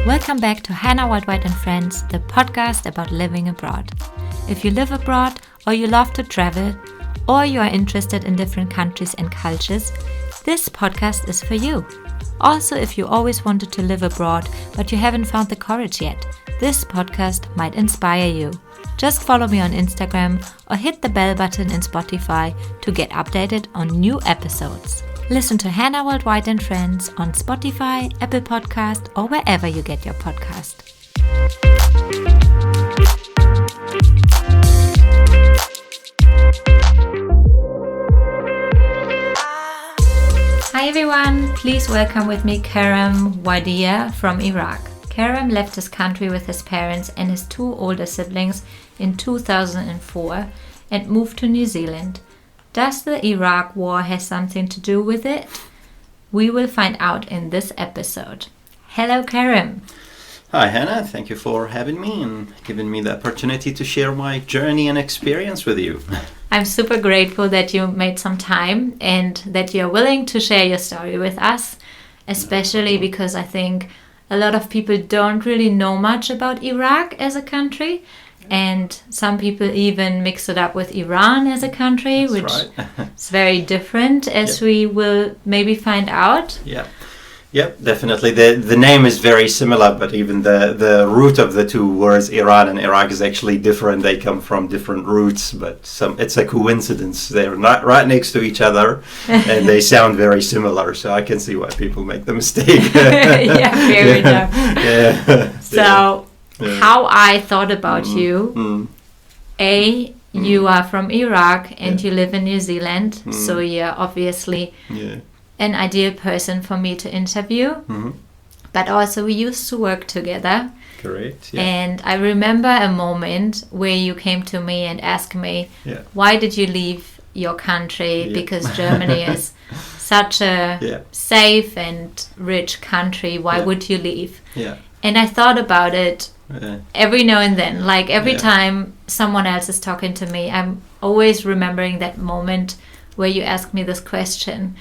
Welcome back to Hannah Worldwide and Friends, the podcast about living abroad. If you live abroad, or you love to travel, or you are interested in different countries and cultures, this podcast is for you. Also, if you always wanted to live abroad, but you haven't found the courage yet, this podcast might inspire you. Just follow me on Instagram or hit the bell button in Spotify to get updated on new episodes. Listen to Hannah Worldwide and Friends on Spotify, Apple Podcast, or wherever you get your podcast. Hi everyone, please welcome with me Karam Wadia from Iraq. Karam left his country with his parents and his two older siblings in 2004 and moved to New Zealand. Does the Iraq war have something to do with it? We will find out in this episode. Hello, Karam. Hi, Hannah. Thank you for having me and giving me the opportunity to share my journey and experience with you. I'm super grateful that you made some time and that you're willing to share your story with us, especially because I think a lot of people don't really know much about Iraq as a country. And some people even mix it up with Iran as a country, That's which right. is very different, as we will maybe find out. Yep, definitely. The name is very similar, but even the root of the two words, Iran and Iraq, is actually different. They come from different roots, but it's a coincidence. They're not right next to each other, and they sound very similar. So I can see why people make the mistake. Yeah, fair enough. Yeah. So. Yeah. How I thought about you. You are from Iraq and you live in New Zealand, so you're obviously an ideal person for me to interview. But also we used to work together. Correct. Yeah. And I remember a moment where you came to me and asked me, why did you leave your country? Because Germany is such a safe and rich country. Why would you leave? And I thought about it every now and then, like every time someone else is talking to me, I'm always remembering that moment where you asked me this question.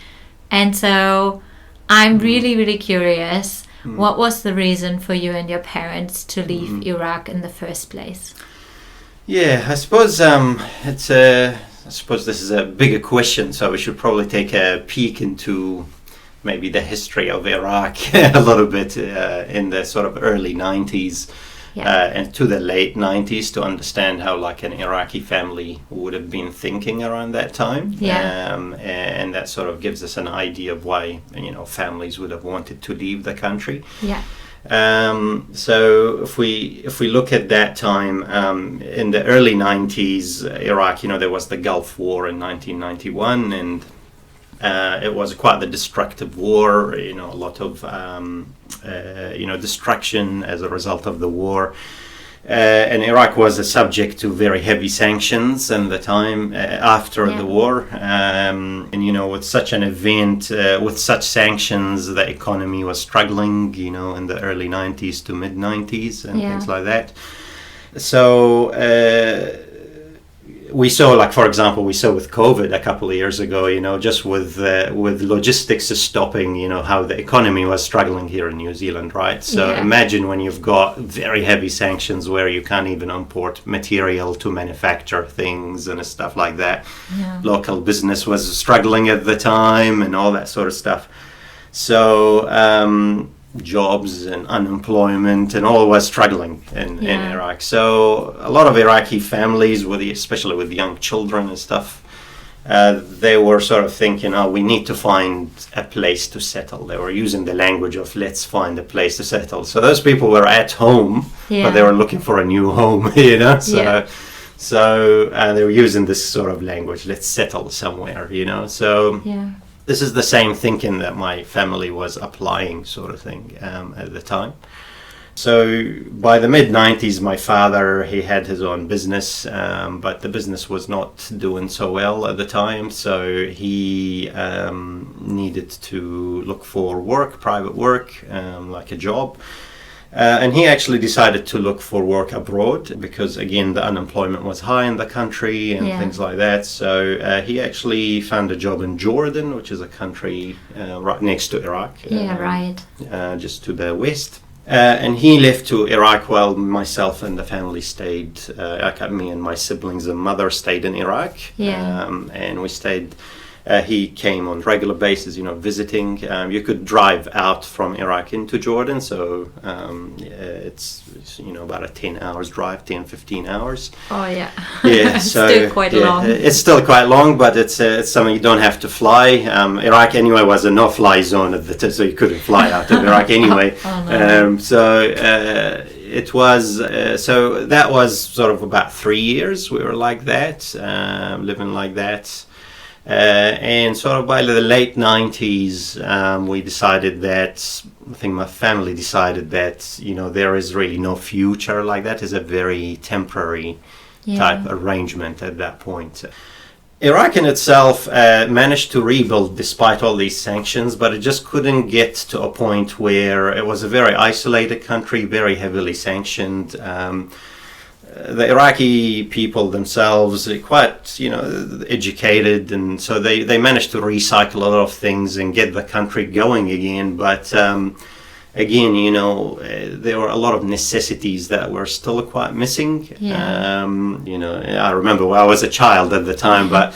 And so I'm really, really curious. What was the reason for you and your parents to leave Iraq in the first place? Yeah, I suppose this is a bigger question, so we should probably take a peek into maybe the history of Iraq a little bit in the sort of early 90s and to the late 90s to understand how like an Iraqi family would have been thinking around that time. And that sort of gives us an idea of why, families would have wanted to leave the country. So if we look at that time, in the early 90s, Iraq, there was the Gulf War in 1991, and it was quite the destructive war, a lot of, destruction as a result of the war. And Iraq was subject to very heavy sanctions in the time after the war. And, with such an event, with such sanctions, the economy was struggling, in the early 90s to mid 90s and things like that. So, we saw, for example, with COVID a couple of years ago, just with logistics stopping, how the economy was struggling here in New Zealand, right? So imagine when you've got very heavy sanctions where you can't even import material to manufacture things and stuff like that. Local business was struggling at the time and all that sort of stuff. So jobs and unemployment and all was struggling in Iraq. So a lot of Iraqi families, especially with young children and stuff, they were sort of thinking, we need to find a place to settle. They were using the language of let's find a place to settle. So those people were at home, but they were looking for a new home, So they were using this sort of language, let's settle somewhere, So this is the same thinking that my family was applying, sort of thing, at the time. So by the mid-90s, my father, he had his own business, but the business was not doing so well at the time. So he needed to look for work, private work, like a job. And he actually decided to look for work abroad because, again, the unemployment was high in the country and things like that. So he actually found a job in Jordan, which is a country right next to Iraq. Right. Just to the west. And he left to Iraq while myself and the family stayed. Me and my siblings and mother stayed in Iraq. And we stayed. He came on regular basis, visiting. You could drive out from Iraq into Jordan, so it's about a 10 hours drive, 10-15 hours. Oh yeah. Yeah, it's still quite long. It's still quite long, but it's something you don't have to fly. Iraq anyway was a no-fly zone at the time, so you couldn't fly out of Iraq anyway. It was so that was sort of about 3 years we were like that, living like that. And sort of by the late 90s, we decided that, I think my family decided that, there is really no future like that. It's a very temporary type arrangement at that point. Iraq in itself managed to rebuild despite all these sanctions, but it just couldn't get to a point where it was a very isolated country, very heavily sanctioned. The Iraqi people themselves are quite, educated, and so they managed to recycle a lot of things and get the country going again. But again, there were a lot of necessities that were still quite missing. I remember when I was a child at the time, but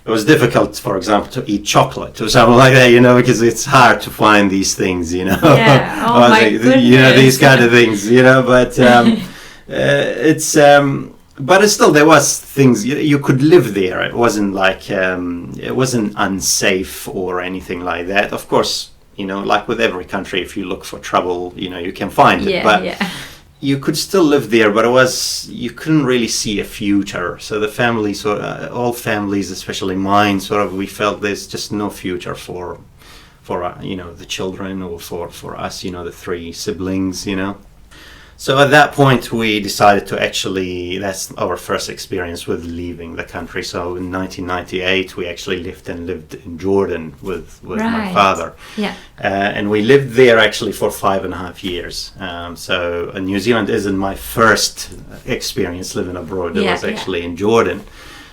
it was difficult, for example, to eat chocolate or something like that, because it's hard to find these things, Yeah, oh my goodness. These kind of things, but... but it's still, there was things you could live there. It wasn't like it wasn't unsafe or anything like that. Of course, like with every country, if you look for trouble, you can find it. But you could still live there. But you couldn't really see a future. So the family, all families, especially mine, we felt there's just no future for the children or for us, the 3 siblings, So at that point, we decided to that's our first experience with leaving the country. So in 1998, we actually lived in Jordan with my father. Yeah. And we lived there actually for 5.5 years. So New Zealand isn't my first experience living abroad. It was actually in Jordan.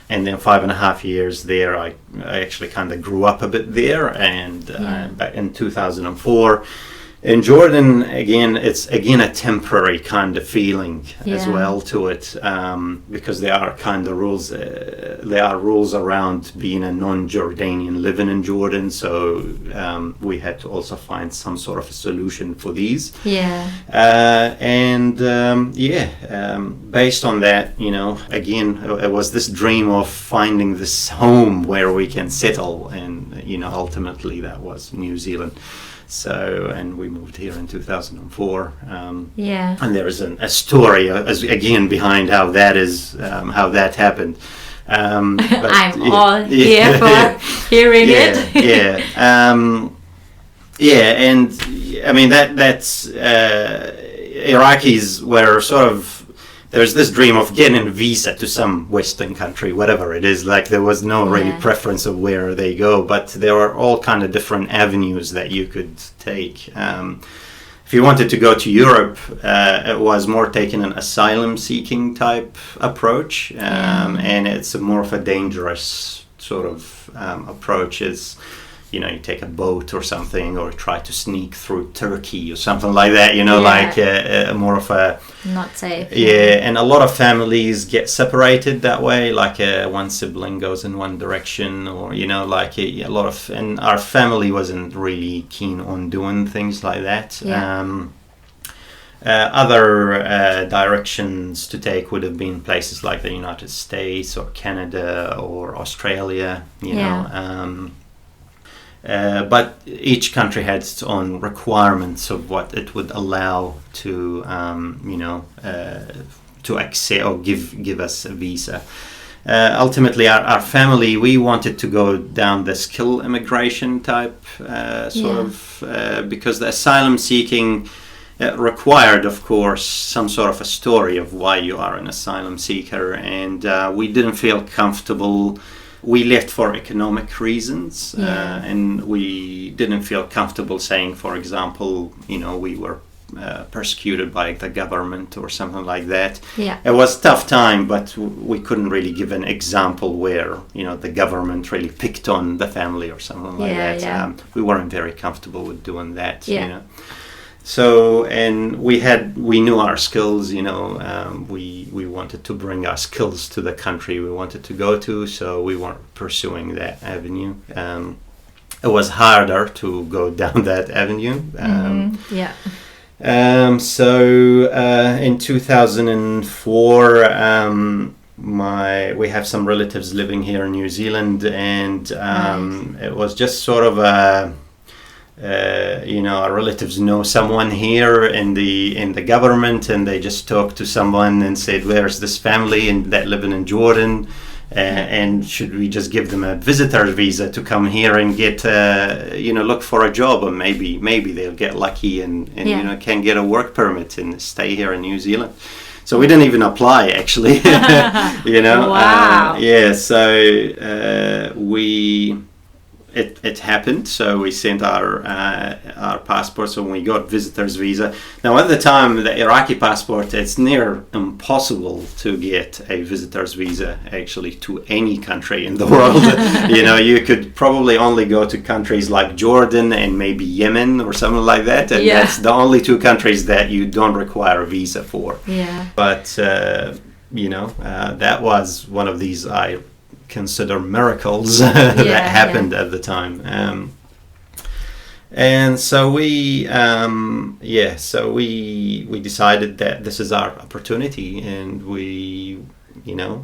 And then 5.5 years there, I actually kind of grew up a bit there. And back in 2004, in Jordan, again, it's a temporary kind of feeling as well to it, because there are kind of rules. There are rules around being a non-Jordanian living in Jordan, so we had to also find some sort of a solution for these. Based on that, again, it was this dream of finding this home where we can settle, and ultimately that was New Zealand. So, and we moved here in 2004. And there is a story, again, behind how that happened. But I'm all here for hearing it. And I mean that's Iraqis were sort of. There's this dream of getting a visa to some Western country, whatever it is. Like there was no really preference of where they go, but there were all kind of different avenues that you could take. If you wanted to go to Europe, it was more taking an asylum-seeking type approach, and it's more of a dangerous sort of approach. You take a boat or something, or try to sneak through Turkey or something like that, like more of a... Not safe. And a lot of families get separated that way, like one sibling goes in one direction, or, like a lot of... And our family wasn't really keen on doing things like that. Other directions to take would have been places like the United States or Canada or Australia, know. But each country had its own requirements of what it would allow to, to accept or give us a visa. Ultimately, our family, we wanted to go down the skill immigration type because the asylum seeking required, of course, some sort of a story of why you are an asylum seeker, and we didn't feel comfortable. We left for economic reasons, and we didn't feel comfortable saying, for example, we were persecuted by the government or something like that. It was a tough time, but we couldn't really give an example where, the government really picked on the family or something like that. We weren't very comfortable with doing that, So, and we knew our skills, you know, we wanted to bring our skills to the country we wanted to go to, so we weren't pursuing that avenue. It was harder to go down that avenue. So in 2004, we have some relatives living here in New Zealand, and it was just sort of you know, our relatives know someone here in the government, and they just talked to someone and said, "Where's this family and that living in Jordan? And should we just give them a visitor visa to come here and get you know, look for a job, or maybe they'll get lucky and you know, can get a work permit and stay here in New Zealand." So we didn't even apply, actually. You know. Wow. So it happened. So we sent our passports, and we got visitors visa. Now at the time, the Iraqi passport, it's near impossible to get a visitors visa actually to any country in the world. You know, you could probably only go to countries like Jordan and maybe Yemen or something like that, and that's the only two countries that you don't require a visa for. But you know, that was one of these I consider miracles that happened at the time. And so we decided that this is our opportunity, and we, you know,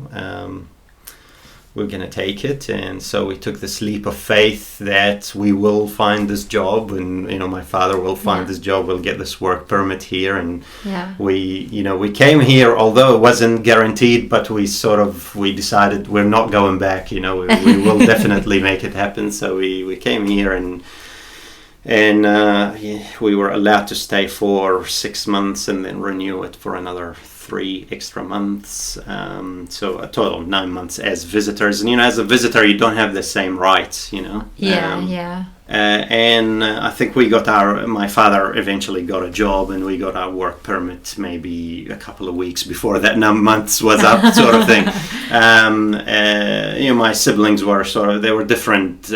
we're gonna take it. And so we took this leap of faith that we will find this job, and you know, my father will find this job, we'll get this work permit here, and we came here, although it wasn't guaranteed, but we decided we're not going back, you know, we will definitely make it happen. So we came here, and we were allowed to stay for 6 months and then renew it for another 3 extra months, so a total of 9 months as visitors. And you know, as a visitor, you don't have the same rights, you know. And I think my father eventually got a job, and we got our work permit maybe a couple of weeks before that 9 months was up, sort of thing. You know, my siblings were there were different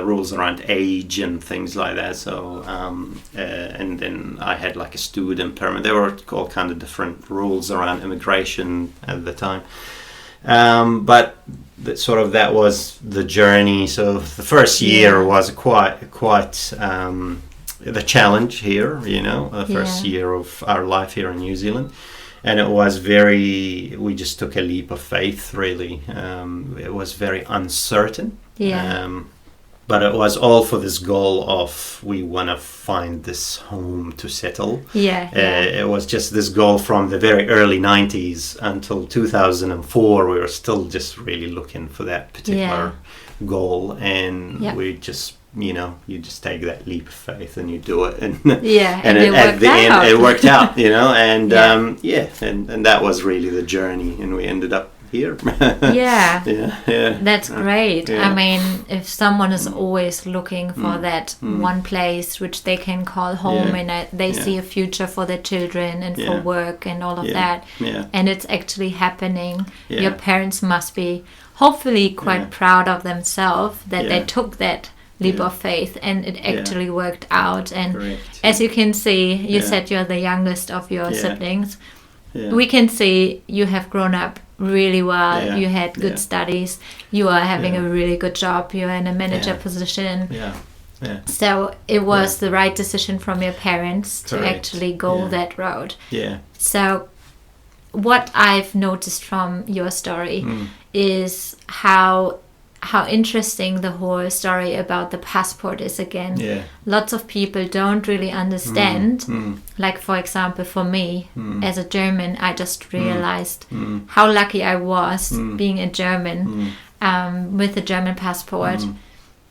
rules around age and things like that. So, and then I had like a student permit. There were all kind of different rules around immigration at the time. But that was the journey. So the first year was quite the challenge here, you know, the first year of our life here in New Zealand. And it was we just took a leap of faith, really. It was very uncertain. But it was all for this goal of, we want to find this home to settle. It was just this goal from the very early 90s until 2004. We were still just really looking for that particular goal. And we just, you know, you just take that leap of faith and you do it. And, and at the end, it worked out, you know. And and that was really the journey. And we ended up here. That's great. I mean, if someone is always looking for that one place which they can call home, and they see a future for their children and for work and all of that, and it's actually happening, your parents must be hopefully quite proud of themselves that they took that leap of faith and it actually worked out. And as you can see, you said you're the youngest of your siblings. We can see you have grown up really well. You had good studies. You are having a really good job. You're in a manager position. So it was the right decision from your parents to actually go that road. So what I've noticed from your story is how interesting the whole story about the passport is again. Lots of people don't really understand. Like, for example, for me, as a German, I just realized how lucky I was being a German with a German passport.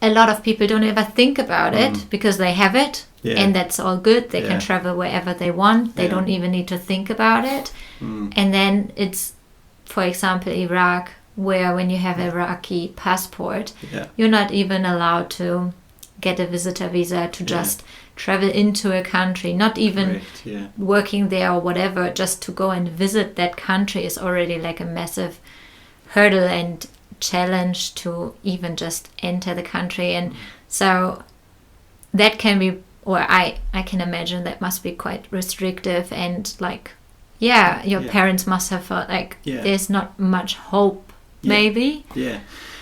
A lot of people don't ever think about it because they have it and that's all good. They can travel wherever they want. They don't even need to think about it. And then it's, for example, Iraq, where when you have an Iraqi passport, you're not even allowed to get a visitor visa to just travel into a country, not even working there or whatever, just to go and visit that country is already like a massive hurdle and challenge to even just enter the country. And so that can be or I can imagine that must be quite restrictive, and like, your parents must have felt like there's not much hope, maybe.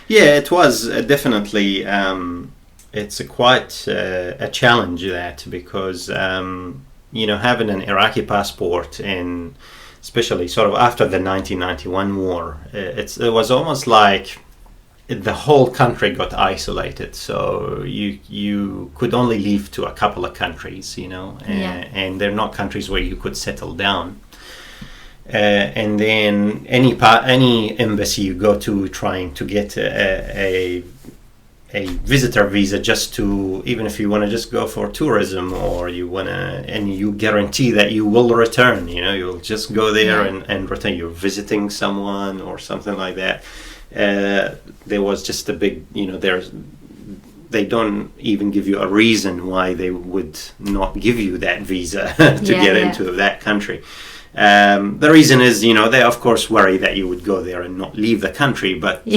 It was definitely. It's quite a challenge that, because having an Iraqi passport, and especially sort of after the 1991 war, it was almost like the whole country got isolated. So you could only leave to a couple of countries, and they're not countries where you could settle down. And then any embassy you go to trying to get a visitor visa, just to, even if you want to just go for tourism, or you want to, and you guarantee that you will return, you'll just go there and return, you're visiting someone or something like that. There was just a big, they don't even give you a reason why they would not give you that visa to get into that country. The reason is, they of course worry that you would go there and not leave the country, but when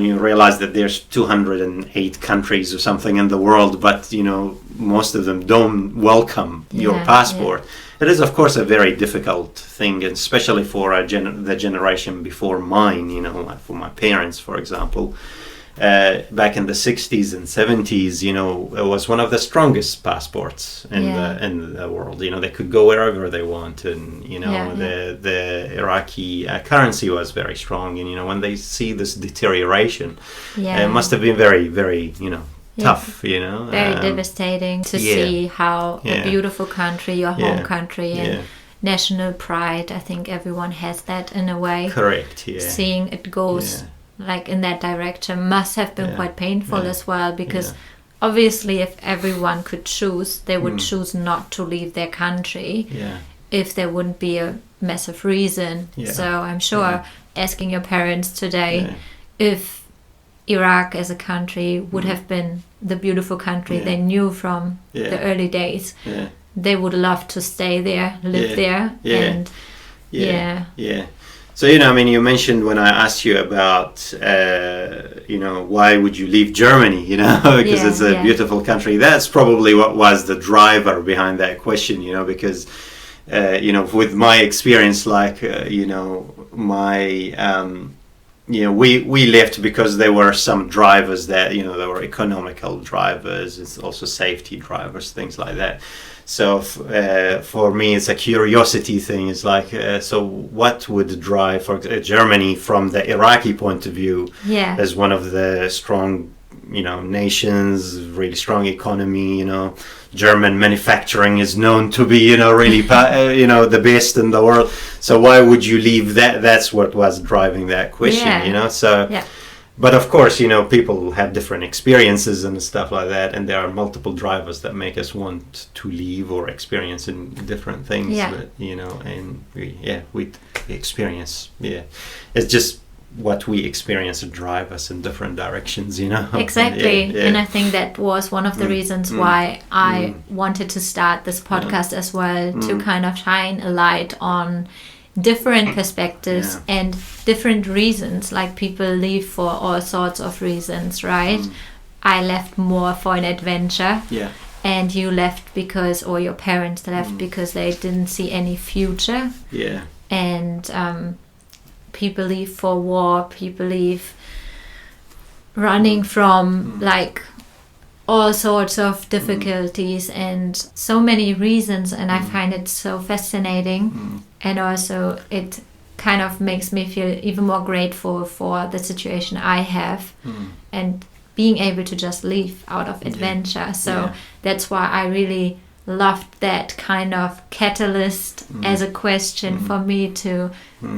you realize that there's 208 countries or something in the world, but most of them don't welcome your passport, it is of course a very difficult thing, especially for the generation before mine, for my parents, for example. Back in the 60s and 70s, it was one of the strongest passports in the world. They could go wherever they want, and the Iraqi currency was very strong. And when they see this deterioration, it must have been very, very tough. Very devastating to see how a beautiful country, your home country, and national pride. I think everyone has that in a way. Correct. Yeah. Seeing it goes. Like in that direction must have been quite painful as well, because obviously if everyone could choose, they would choose not to leave their country if there wouldn't be a massive reason. So I'm sure asking your parents today if Iraq as a country would have been the beautiful country they knew from the early days, they would love to stay there, live there. And So, you mentioned when I asked you about, why would you leave Germany, because it's a beautiful country. That's probably what was the driver behind that question, because, with my experience, like, we left because there were some drivers that, there were economical drivers, it's also safety drivers, things like that. So for me, it's a curiosity thing. It's like, so what would drive for Germany from the Iraqi point of view as one of the strong, nations, really strong economy, German manufacturing is known to be, really, the best in the world. So why would you leave that? That's what was driving that question, So. Yeah. But of course, people have different experiences and stuff like that, and there are multiple drivers that make us want to leave or experience in different things. But, and we experience. It's just what we experience to drive us in different directions. Exactly, and I think that was one of the reasons why I wanted to start this podcast as well, to kind of shine a light on different perspectives and different reasons. Like, people leave for all sorts of reasons, right? I left more for an adventure, and you left because, or your parents left because they didn't see any future. And people leave for war, people leave running from like all sorts of difficulties and so many reasons, and I find it so fascinating. And also it kind of makes me feel even more grateful for the situation I have and being able to just leave out of adventure. So that's why I really loved that kind of catalyst as a question for me to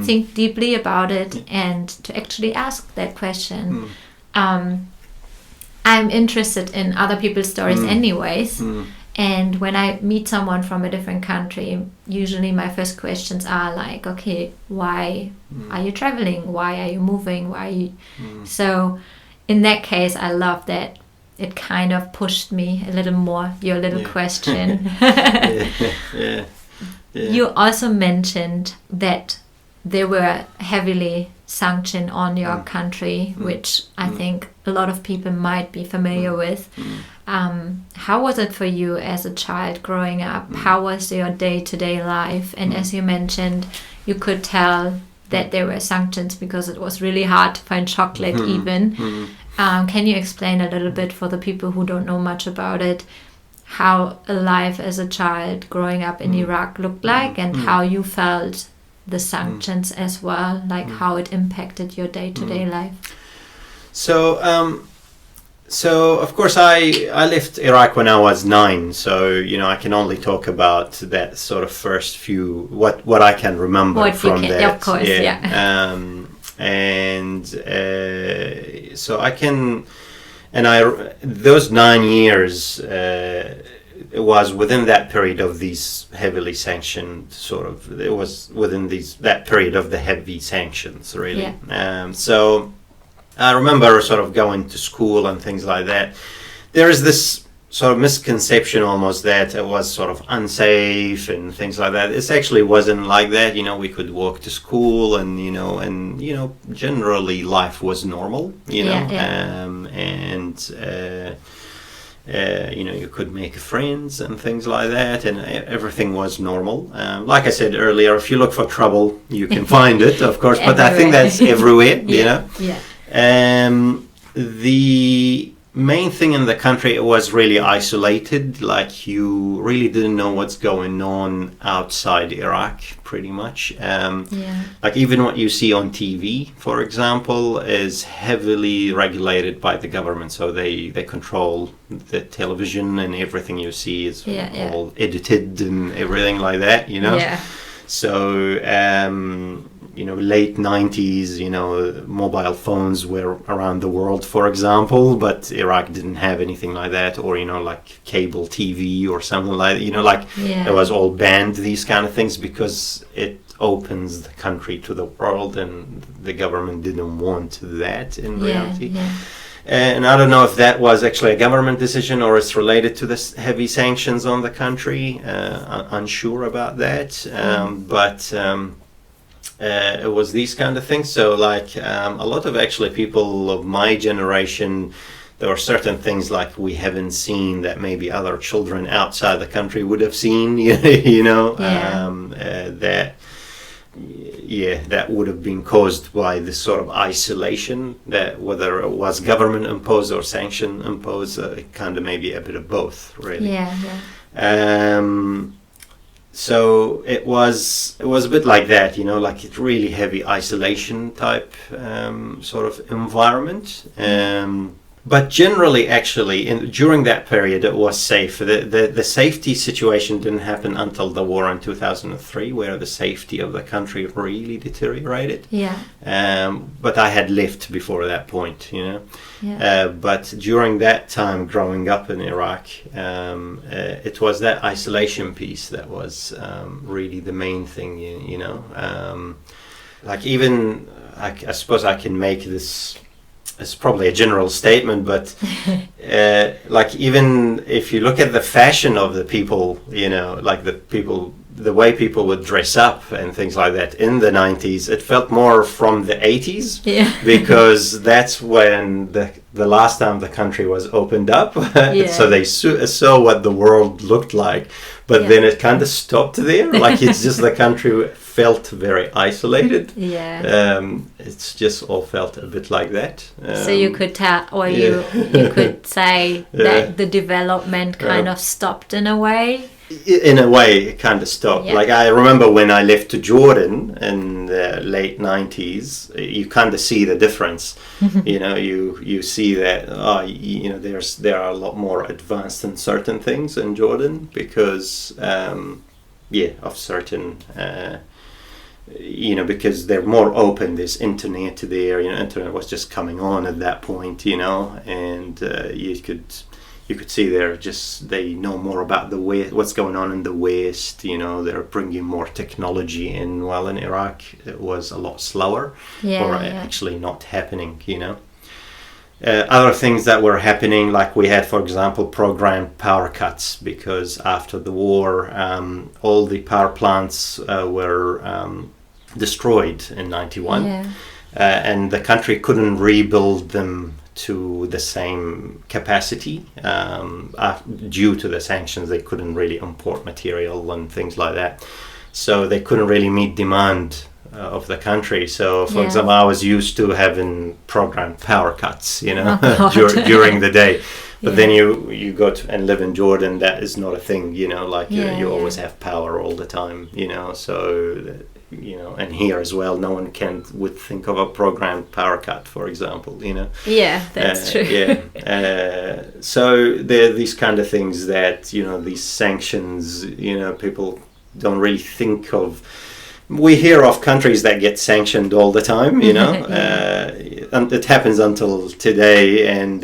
think deeply about it and to actually ask that question. I'm interested in other people's stories anyways. And when I meet someone from a different country, usually my first questions are like, okay, why are you traveling? Why are you moving? Why are you... So in that case, I love that it kind of pushed me a little more, your little question. You also mentioned that they were heavily sanctioned on your country, which I think a lot of people might be familiar with. How was it for you as a child growing up? How was your day-to-day life? And as you mentioned, you could tell that there were sanctions because it was really hard to find chocolate even. Can you explain a little bit for the people who don't know much about it, how a life as a child growing up in Iraq looked like and how you felt the sanctions as well, like how it impacted your day-to-day life? So of course I left Iraq when I was 9, so I can only talk about that sort of first few what I can remember from that. Of course, yeah. So I can, those 9 years. It was within that period of these heavily sanctioned it was within that period of the heavy sanctions, really. So I remember sort of going to school and things like that. There is this sort of misconception almost that it was sort of unsafe and things like that. It actually wasn't like that. We could walk to school and generally life was normal, you could make friends and things like that, and everything was normal. Like I said earlier, if you look for trouble, you can find it, of course, but I think that's everywhere, The main thing in the country, it was really isolated. Like, you really didn't know what's going on outside Iraq, pretty much. Like, even what you see on TV, for example, is heavily regulated by the government. So they control the television, and everything you see is all edited and everything like that, So late 90s, mobile phones were around the world, for example, but Iraq didn't have anything like that, or, like cable TV or something like that, it was all banned, these kind of things, because it opens the country to the world, and the government didn't want that in reality. And I don't know if that was actually a government decision or it's related to the heavy sanctions on the country. Unsure about that, but it was these kind of things. So like a lot of actually people of my generation, there were certain things like we haven't seen that maybe other children outside the country would have seen, that would have been caused by this sort of isolation, that whether it was government imposed or sanction imposed, kind of maybe a bit of both, really. So it was a bit like that, like a really heavy isolation type sort of environment. But generally, actually, during that period, it was safe. The safety situation didn't happen until the war in 2003, where the safety of the country really deteriorated. But I had left before that point, but during that time, growing up in Iraq, it was that isolation piece that was really the main thing, like even, I suppose I can make this. It's probably a general statement, but like even if you look at the fashion of the people, like the way people would dress up and things like that in the 90s, it felt more from the 80s, because that's when the last time the country was opened up. So they saw what the world looked like, but then it kind of stopped there. Like, it's just the country felt very isolated. It's just all felt a bit like that. So you could tell, or you could say that the development kind of stopped in a way. In a way, it kind of stopped. Like, I remember when I left to Jordan in the late 90s, you kind of see the difference. You see that there are a lot more advanced in certain things in Jordan because of certain because they're more open. There's internet there. Internet was just coming on at that point. And you could see they know more about the West, what's going on in the West. They're bringing more technology in, while in Iraq it was a lot slower, actually not happening. Other things that were happening, like we had, for example, programmed power cuts, because after the war, all the power plants were destroyed in 91. And the country couldn't rebuild them to the same capacity due to the sanctions. They couldn't really import material and things like that, so they couldn't really meet demand of the country. So for example, I was used to having programmed power cuts, during the day, but then you go to and live in Jordan, that is not a thing, like you always have power all the time, so and here as well, no one would think of a programmed power cut, for example, Yeah, that's true. So there are these kind of things that, these sanctions, people don't really think of. We hear of countries that get sanctioned all the time, and it happens until today, and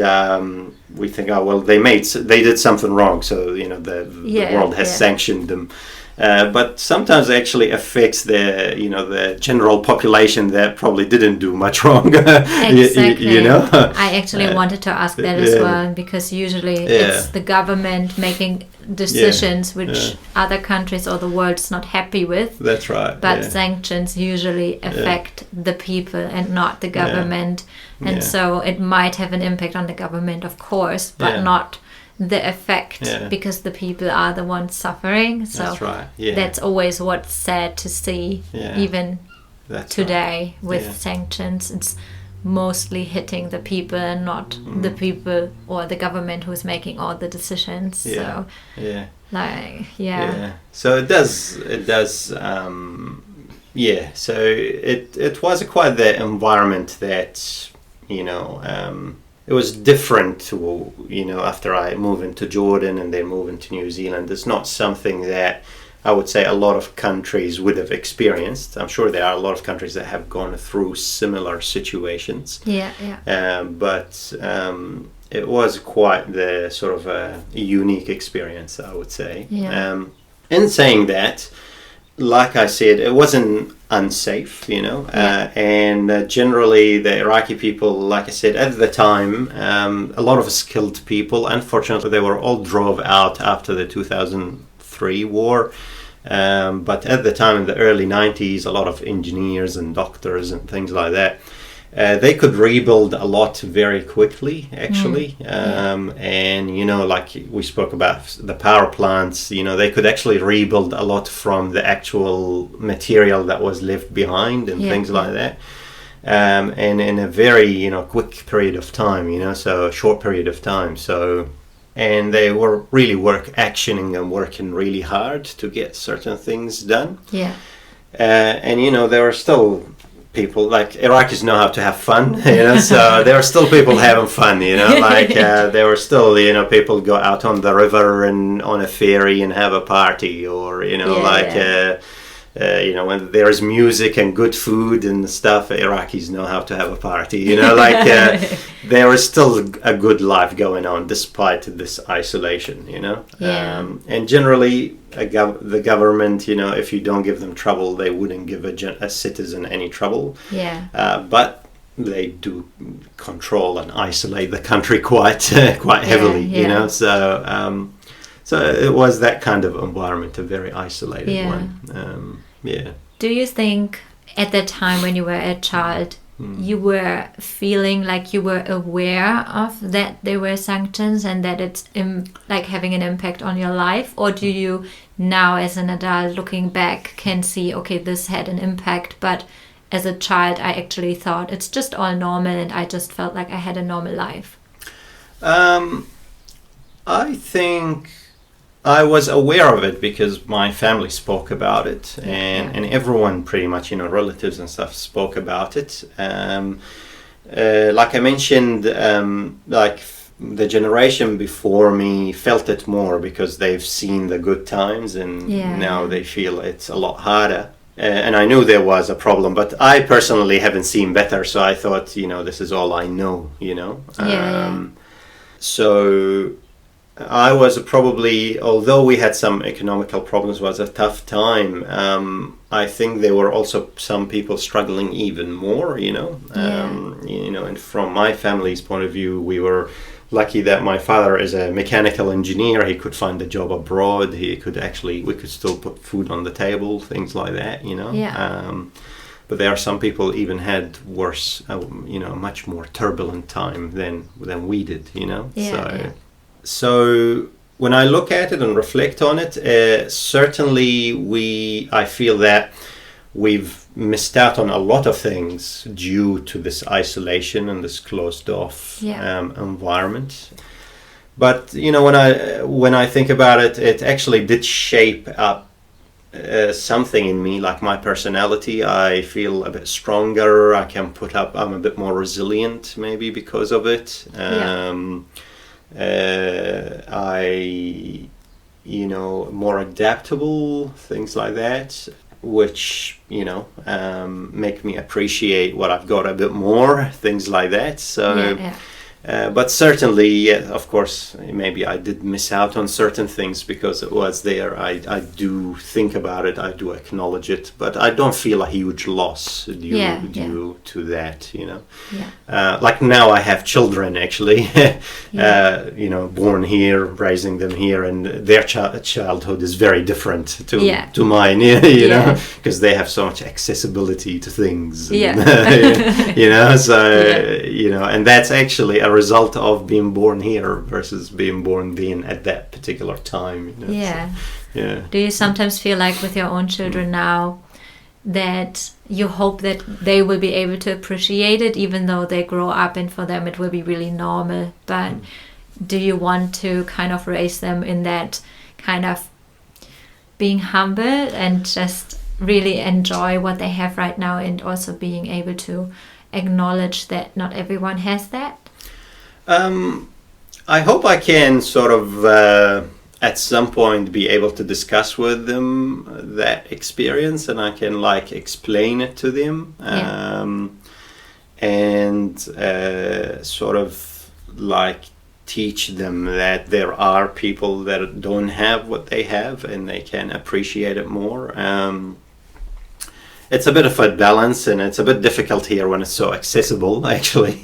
we think, oh well, they did something wrong, so the world has sanctioned them. But sometimes it actually affects the general population that probably didn't do much wrong. Exactly. I actually wanted to ask that as well, because usually it's the government making decisions which other countries or the world's not happy with. That's right. But sanctions usually affect the people and not the government. And so it might have an impact on the government, of course, but not the effect, because the people are the ones suffering. So that's right. That's always what's sad to see, even today with sanctions. It's mostly hitting the people and not the people or the government who's making all the decisions. So so it does so it was quite the environment that it was different to, after I moved into Jordan and then moved into New Zealand. It's not something that I would say a lot of countries would have experienced. I'm sure there are a lot of countries that have gone through similar situations. But it was quite the sort of a unique experience, I would say. In saying that, like I said, it wasn't unsafe, and generally the Iraqi people, like I said, at the time, a lot of skilled people, unfortunately, they were all drove out after the 2003 war. But at the time, in the early 90s, a lot of engineers and doctors and things like that, they could rebuild a lot very quickly, actually. And, like we spoke about the power plants, they could actually rebuild a lot from the actual material that was left behind and things like that. And in a very, quick period of time, so a short period of time. So, and they were really actioning and working really hard to get certain things done. And, there were still people, like Iraqis know how to have fun, so there are still people having fun, there were still, people go out on the river and on a ferry and have a party, or, when there's music and good food and stuff, Iraqis know how to have a party, there is still a good life going on despite this isolation, and generally the government, if you don't give them trouble, they wouldn't give a citizen any trouble. But they do control and isolate the country quite heavily, so it was that kind of environment, a very isolated one. Do you think at the time when you were a child, you were feeling like you were aware of that there were sanctions and that it's like having an impact on your life? Or do you now, as an adult, looking back, can see, okay, this had an impact, but as a child I actually thought it's just all normal and I just felt like I had a normal life? I think I was aware of it because my family spoke about it, and everyone pretty much, relatives and stuff spoke about it. Like I mentioned, the generation before me felt it more because they've seen the good times, and now they feel it's a lot harder. And I knew there was a problem, but I personally haven't seen better, so I thought, this is all I know, So I was probably, although we had some economical problems, was a tough time. I think there were also some people struggling even more, and from my family's point of view, we were lucky that my father is a mechanical engineer. He could find a job abroad. We could still put food on the table, things like that, But there are some people even had worse, much more turbulent time than we did, So when I look at it and reflect on it, certainly I feel that we've missed out on a lot of things due to this isolation and this closed off environment. But when I think about it, it actually did shape up something in me, like my personality. I feel a bit stronger. I'm a bit more resilient, maybe because of it. More adaptable, things like that, which make me appreciate what I've got a bit more, things like that. So but certainly, of course, maybe I did miss out on certain things because it was there. I do think about it, I do acknowledge it, but I don't feel a huge loss due to that, like now I have children, actually, born here, raising them here, and their childhood is very different to mine, because they have so much accessibility to things, and that's actually a result of being born here versus being at that particular time. Do you sometimes feel like with your own children now that you hope that they will be able to appreciate it, even though they grow up and for them it will be really normal, but do you want to kind of raise them in that kind of being humble and just really enjoy what they have right now, and also being able to acknowledge that not everyone has that? I hope I can sort of at some point be able to discuss with them that experience, and I can explain it to them, and sort of teach them that there are people that don't have what they have and they can appreciate it more. It's a bit of a balance, and it's a bit difficult here when it's so accessible, actually.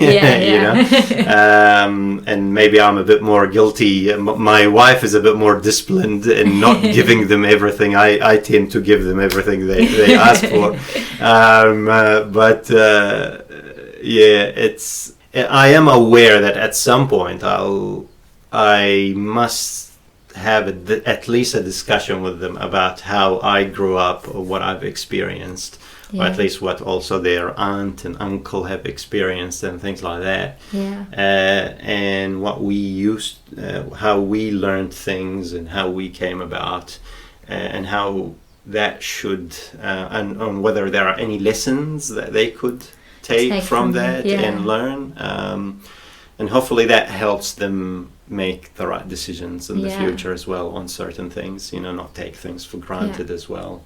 And maybe I'm a bit more guilty. My wife is a bit more disciplined in not giving them everything. I tend to give them everything they ask for. I am aware that at some point I must have at least a discussion with them about how I grew up, or what I've experienced, or at least what also their aunt and uncle have experienced, and things like that. And what we used, how we learned things, and how we came about, and how that should, and whether there are any lessons that they could take from that and learn. And hopefully that helps them make the right decisions in the future as well on certain things, not take things for granted as well.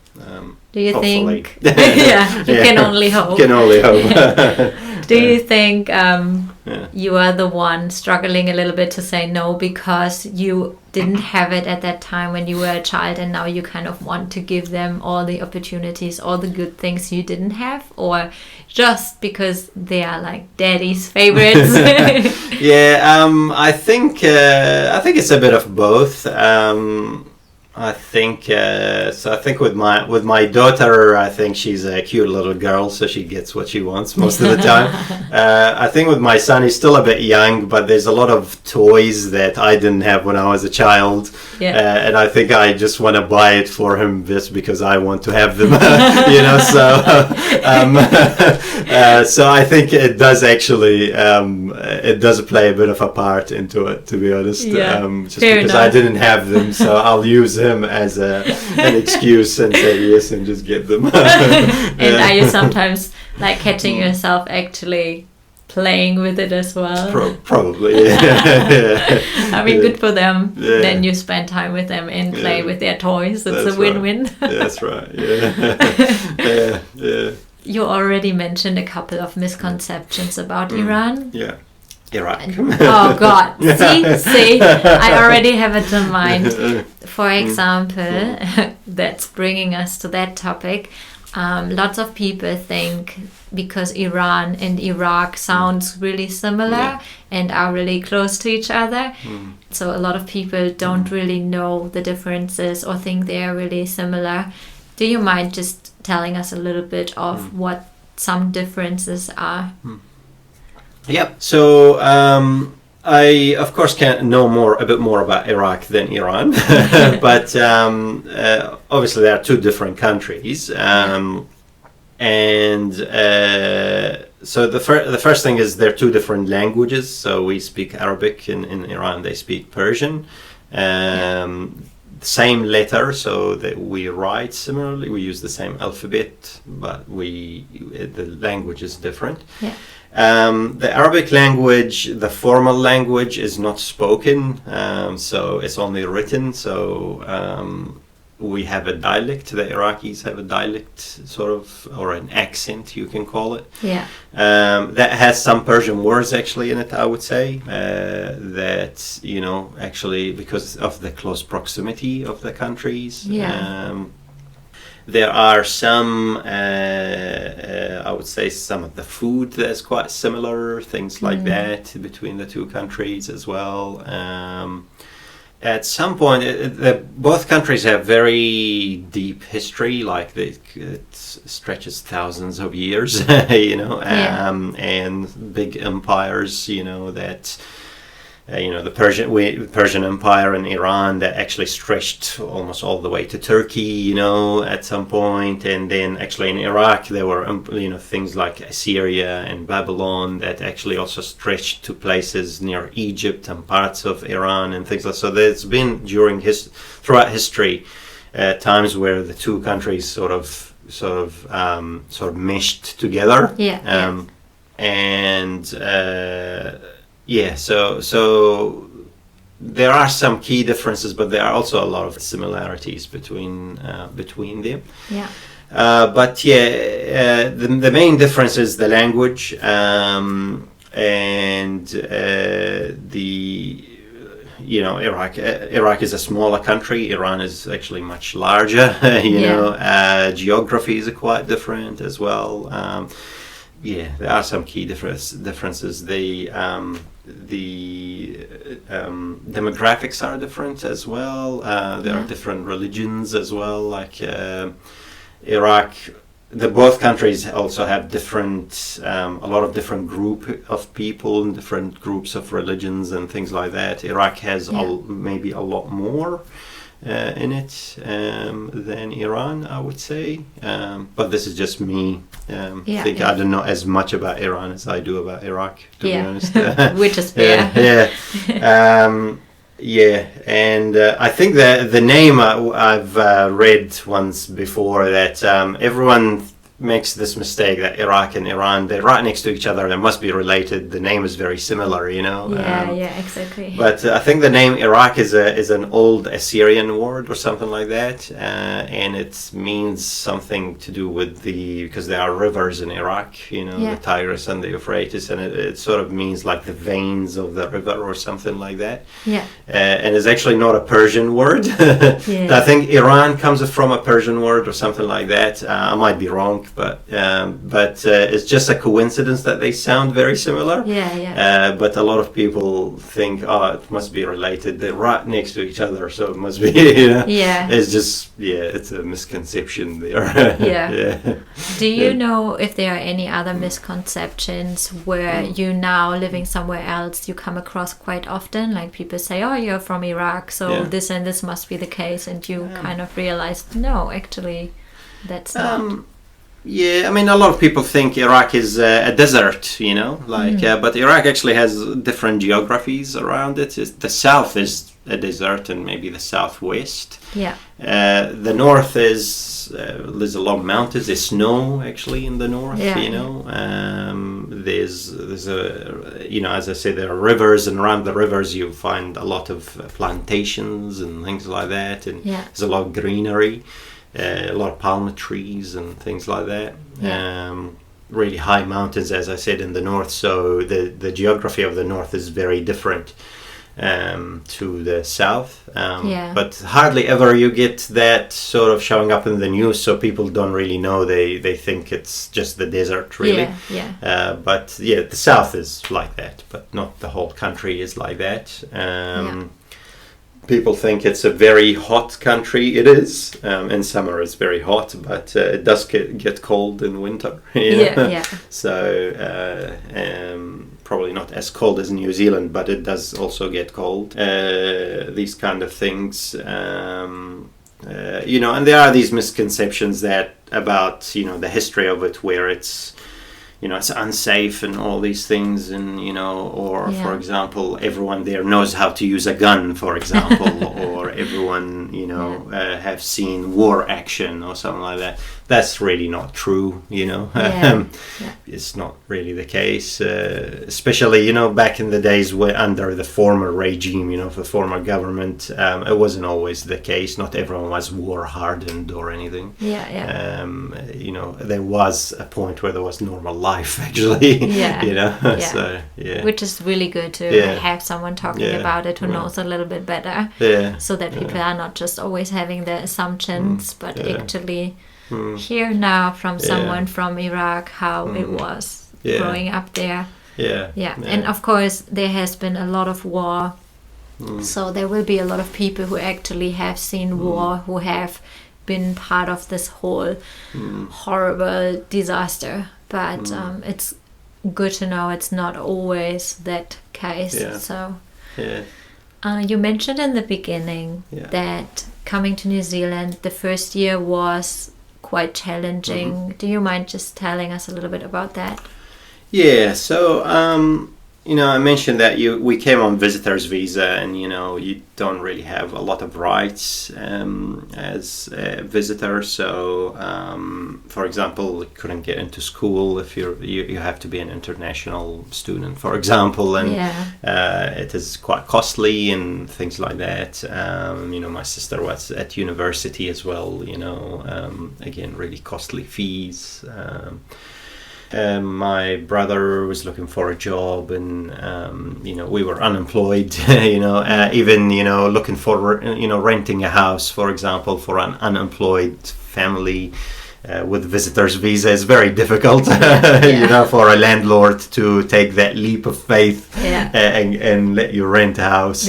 Do you hopefully. think you can only hope. Do you think you are the one struggling a little bit to say no because you didn't have it at that time when you were a child, and now you kind of want to give them all the opportunities, all the good things you didn't have, or just because they are like daddy's favorites? I think it's a bit of both. I think with my daughter, I think she's a cute little girl, so she gets what she wants most of the time. I think with my son, he's still a bit young, but there's a lot of toys that I didn't have when I was a child, and I think I just want to buy it for him just because I want to have them, So I think it does actually it does play a bit of a part into it, to be honest. Just because enough. I didn't have them, so I'll use him as an excuse and say yes and just get them. And are you sometimes catching yourself actually playing with it as well? Probably, good for them. Then you spend time with them and play with their toys. It's a win-win. That's right. You already mentioned a couple of misconceptions about Iran. Iraq. Oh God! See, I already have it in mind. For example, that's bringing us to that topic. Lots of people think because Iran and Iraq sounds really similar and are really close to each other, so a lot of people don't really know the differences or think they are really similar. Do you mind just telling us a little bit of what some differences are. Yep. So I, of course, can know a bit more about Iraq than Iran, but obviously there are two different countries, and so the first thing is they're two different languages. So we speak Arabic in Iran; they speak Persian. Same letter, so that we write similarly. We use the same alphabet, but the language is different. Yeah. The Arabic language, the formal language, is not spoken, so it's only written. So we have a dialect. The Iraqis have a dialect, sort of, or an accent, you can call it. Yeah. That has some Persian words actually in it, I would say. That, actually, because of the close proximity of the countries. Yeah. There are some, I would say, some of the food that's quite similar, things like that between the two countries as well. At some point, both countries have very deep history, like it stretches thousands of years, and big empires, that. The Persian Empire in Iran that actually stretched almost all the way to Turkey, at some point, and then actually in Iraq there were, things like Assyria and Babylon that actually also stretched to places near Egypt and parts of Iran and things like that. So there's been throughout history times where the two countries sort of meshed together. So there are some key differences, but there are also a lot of similarities between them. Yeah. The main difference is the language, Iraq is a smaller country. Iran is actually much larger. Geography is quite different as well. There are some key differences. The demographics are different as well. There are different religions as well. Like Iraq, both countries also have a lot of different group of people and different groups of religions and things like that. Iraq has maybe a lot more in it than Iran, I would say. But this is just me. I don't know as much about Iran as I do about Iraq, to be honest. Which is fair. And I think the name I've read once before that everyone makes this mistake that Iraq and Iran, they're right next to each other, they must be related, the name is very similar, Exactly. But I think the name Iraq is an old Assyrian word or something like that, and it means something to do with because there are rivers in Iraq, the Tigris and the Euphrates, and it sort of means like the veins of the river or something like that. And it's actually not a Persian word. I think Iran comes from a Persian word or something like that. I might be wrong, but it's just a coincidence that they sound very similar. But a lot of people think, it must be related. They're right next to each other, so it must be. It's just it's a misconception there. Do you know if there are any other misconceptions where you now living somewhere else you come across quite often? Like people say, "Oh, you're from Iraq, so this and this must be the case," and you kind of realized, no, actually, that's not. A lot of people think Iraq is a desert, but Iraq actually has different geographies around it. The south is a desert, and maybe the southwest. The north there's a lot of mountains. There's snow actually in the north. There's as I say, there are rivers, and around the rivers you find a lot of plantations and things like that, and there's a lot of greenery. A lot of palm trees and things like that. Really high mountains, as I said, in the north. So the geography of the north is very different to the south. But hardly ever you get that sort of showing up in the news, so people don't really know. They think it's just the desert, really. But the south is like that, but not the whole country is like that. people think it's a very hot country. It is. In summer it's very hot, but it does get cold in winter. Yeah. So probably not as cold as New Zealand, but it does also get cold. These kind of things. And there are these misconceptions about the history of it, where it's it's unsafe and all these things, and for example, everyone there knows how to use a gun, for example, or everyone have seen war action or something like that. That's really not true. It's not really the case, especially back in the days under the former regime, the former government. It wasn't always the case. Not everyone was war hardened or anything. There was a point where there was normal life, actually. So, which is really good to have someone talking about it who knows a little bit better, so that people are not just always having the assumptions, but actually hear now from someone from Iraq how it was growing up there. And of course there has been a lot of war, so there will be a lot of people who actually have seen war, who have been part of this whole horrible disaster, but it's good to know it's not always that case. So you mentioned in the beginning that coming to New Zealand the first year was quite challenging. Do you mind just telling us a little bit about that? So I mentioned that we came on visitor's visa, and you don't really have a lot of rights as a visitor. So for example, you couldn't get into school if you have to be an international student, for example, and it is quite costly and things like that. My sister was at university as well, again, really costly fees. My brother was looking for a job, and we were unemployed. Even looking for renting a house, for example, for an unemployed family with visitor's visa is very difficult. For a landlord to take that leap of faith and let you rent a house.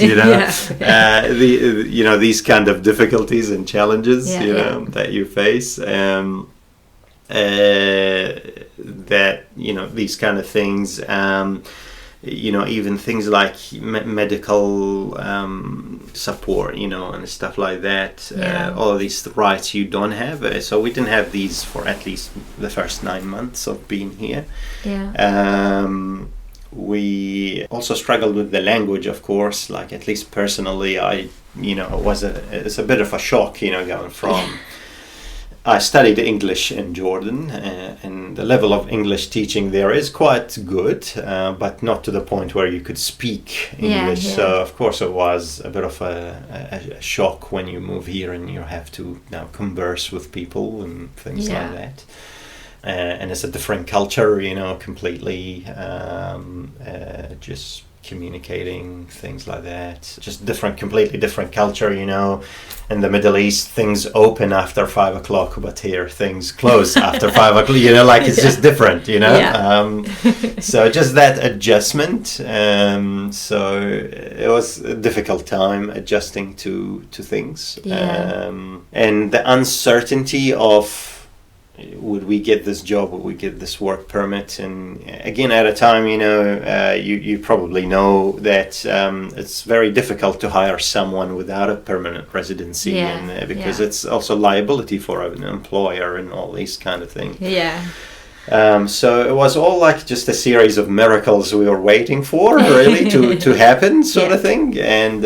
These kind of difficulties and challenges that you face. That these kind of things, even things like medical support, and stuff like that. All of these rights you don't have. So we didn't have these for at least the first 9 months of being here. We also struggled with the language, of course. Like, at least personally, it's a bit of a shock, going from. I studied English in Jordan, and the level of English teaching there is quite good, but not to the point where you could speak English. So, of course, it was a bit of a shock when you move here and you have to now converse with people and things like that. And it's a different culture, completely, just communicating, things like that. Just completely different culture, In the Middle East, things open after 5 o'clock, but here things close after 5 o'clock, it's just different, So just that adjustment. So it was a difficult time adjusting to things. And the uncertainty of, would we get this job? Would we get this work permit? And again, at a time, you probably know that it's very difficult to hire someone without a permanent residency, because it's also liability for an employer and all these kind of things. So it was all like just a series of miracles we were waiting for, really, to happen, sort of thing. And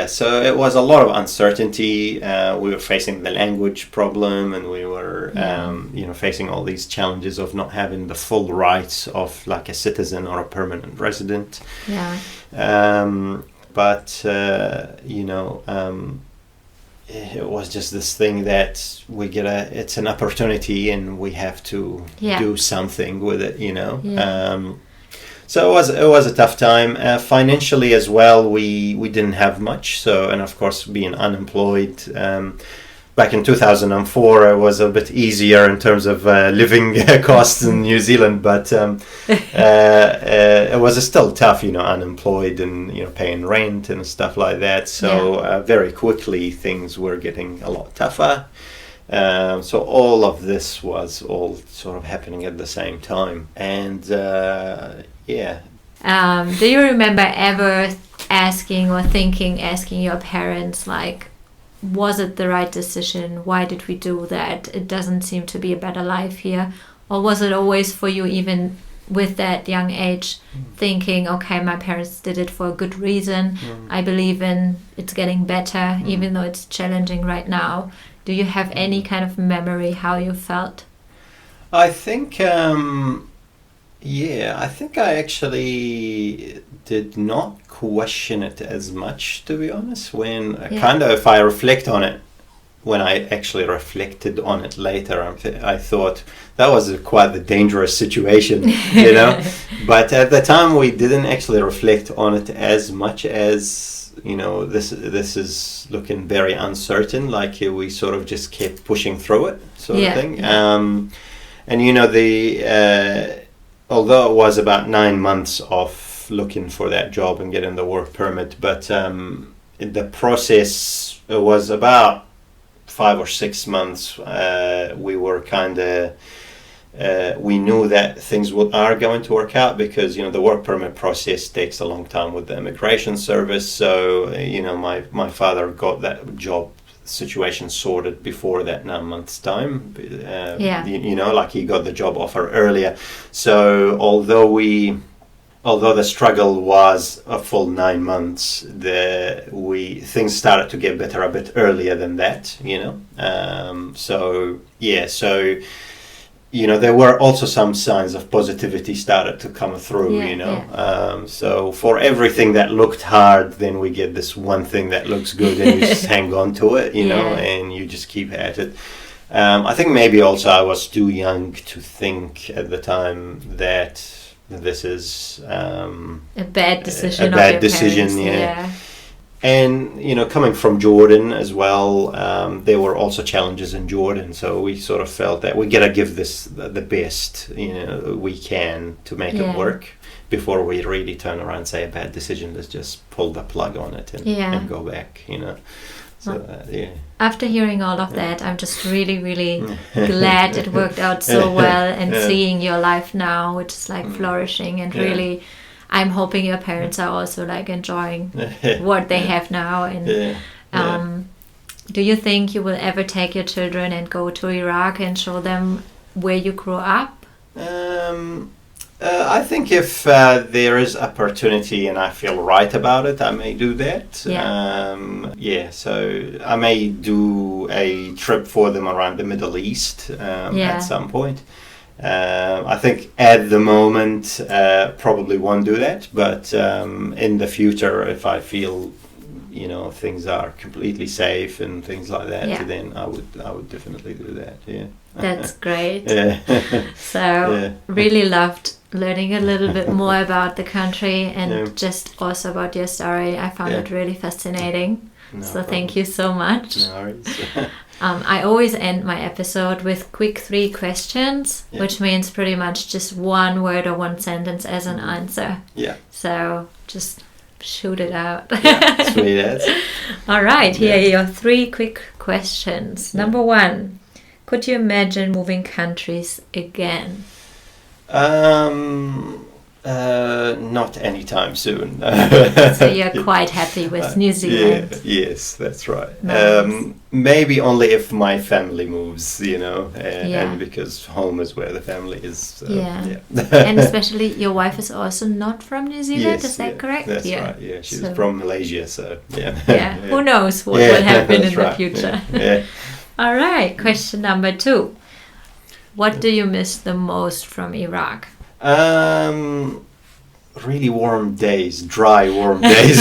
so it was a lot of uncertainty. We were facing the language problem, and we were, facing all these challenges of not having the full rights of like a citizen or a permanent resident. But it was just this thing that it's an opportunity, and we have to do something with it, So it was a tough time. Financially as well, we didn't have much. So, and of course, being unemployed. back in 2004 it was a bit easier in terms of living costs in New Zealand, but it was still tough, unemployed and paying rent and stuff like that. So very quickly things were getting a lot tougher. So all of this was all sort of happening at the same time, and do you remember ever asking your parents, like, was it the right decision? Why did we do that? It doesn't seem to be a better life here. Or was it always for you, even with that young age, thinking, okay, my parents did it for a good reason. I believe in it's getting better, even though it's challenging right now. Do you have any kind of memory how you felt? I think I actually did not question it as much, to be honest. If I reflect on it, when I actually reflected on it later, I thought that was quite the dangerous situation, But at the time, we didn't actually reflect on it as much as, this is looking very uncertain. Like we sort of just kept pushing through it, sort of thing. And although it was about 9 months of looking for that job and getting the work permit, but the process was about 5 or 6 months. We were we knew that things are going to work out because the work permit process takes a long time with the immigration service. So my father got that job situation sorted before that 9 months time. Like he got the job offer earlier. So although the struggle was a full 9 months, things started to get better a bit earlier than that, there were also some signs of positivity started to come through, so for everything that looked hard, then we get this one thing that looks good and you just hang on to it, and you just keep at it. I think maybe also I was too young to think at the time that this is a bad decision. And coming from Jordan as well, there were also challenges in Jordan, so we sort of felt that we gotta give this the best we can to make it work before we really turn around and say a bad decision. Let's just pull the plug on it and go back. So after hearing all of that, I'm just really, really glad it worked out so well, and seeing your life now, which is like flourishing, and really, I'm hoping your parents are also like enjoying what they have now. And do you think you will ever take your children and go to Iraq and show them where you grew up? I think if there is opportunity and I feel right about it, I may do that. So I may do a trip for them around the Middle East at some point. I think at the moment probably won't do that, but in the future, if I feel things are completely safe and things like that, then I would definitely do that. That's great. Really loved learning a little bit more about the country and just also about your story. I found it really fascinating. Thank you so much. No worries. I always end my episode with quick 3 questions, which means pretty much just one word or one sentence as an answer. So just shoot it out. Sweet as. All right, here are your 3 quick questions. Number 1, could you imagine moving countries again? Not anytime soon. So you're quite happy with New Zealand? Yes, that's right. Nice. Maybe only if my family moves, and because home is where the family is. And especially your wife is also not from New Zealand, is that correct? That's right. Yeah, she's from Malaysia, so who knows what will happen in the future. All right, question number 2. What do you miss the most from Iraq? Really warm days, dry warm days.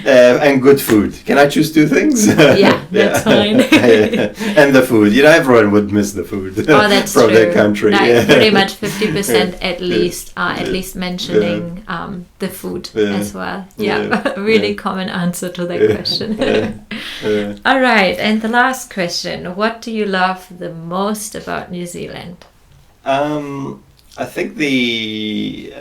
And good food. Can I choose 2 things? Yeah, that's fine. And the food. Everyone would miss the food that's from true. their country. Like pretty much 50% at least are at least mentioning the food as well. Really common answer to that question. All right, and the last question. What do you love the most about New Zealand? I think the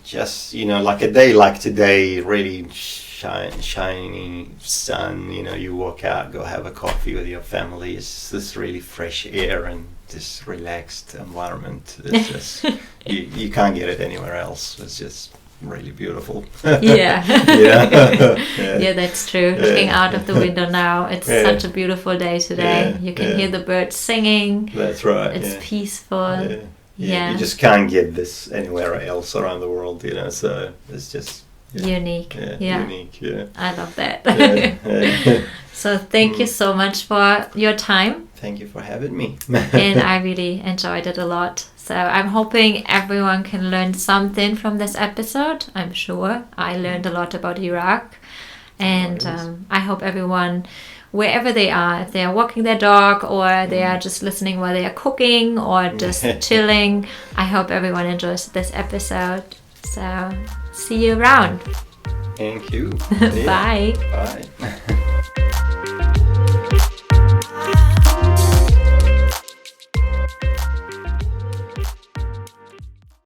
just like a day like today, really shiny sun. You walk out, go have a coffee with your family. It's this really fresh air and this relaxed environment. It's just you can't get it anywhere else. It's just really beautiful. Yeah, that's true. Looking out of the window now, it's such a beautiful day today. You can hear the birds singing. That's right. It's peaceful. You just can't get this anywhere else around the world, so it's just unique. Unique. I love that. So thank you so much for your time. Thank you for having me. And I really enjoyed it a lot. So I'm hoping everyone can learn something from this episode. I'm sure I learned a lot about Iraq, and I hope everyone, wherever they are, if they are walking their dog or they are just listening while they are cooking or just chilling, I hope everyone enjoys this episode. So see you around. Thank you. Bye. Bye.